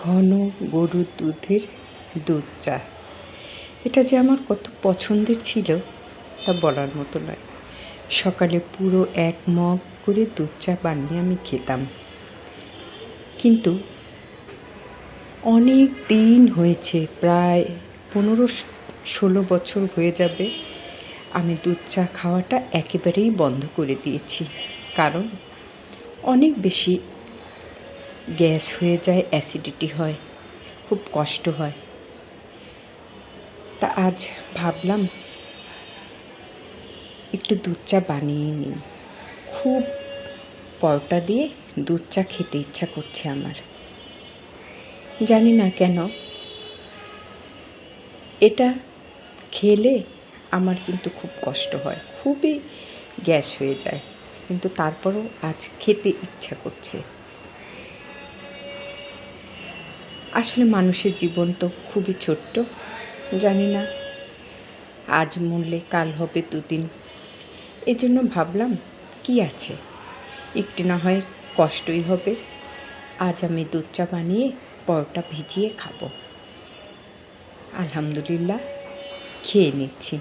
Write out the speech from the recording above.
ঘন গরুর দুধের দুধ চা। এটা যে আমার কত পছন্দের ছিল তা বলার মতো নয়। সকালে পুরো 1 মগ করে দুধ চা বানিয়ে আমি খেতাম। কিন্তু অনেক দিন হয়েছে, প্রায় 15-16 বছর হয়ে যাবে, আমি দুধ চা খাওয়াটা একেবারেই বন্ধ করে দিয়েছি। কারণ অনেক বেশি গ্যাস হয়ে যায়, অ্যাসিডিটি হয়, খুব কষ্ট হয়। তা আজ ভাবলাম একটু দুধ চা বানিয়ে নিই। খুব পরোটা দিয়ে দুধ চা খেতে ইচ্ছা করছে আমার। জানি না কেন এটা খেলে আমার কিন্তু খুব কষ্ট হয়, খুবই গ্যাস হয়ে যায়, কিন্তু তারপরও আজ খেতে ইচ্ছা করছে। আসলে মানুষের জীবন তো খুবই ছোট্ট, জানি না আজ মরলে কাল হবে দুদিন। এজন্য ভাবলাম কি আছে, একটু না হয় কষ্টই হবে। আজ আমি দুধ চা বানিয়ে পরোটা ভিজিয়ে খাবো। আলহামদুলিল্লাহ, খেয়ে নিচ্ছি।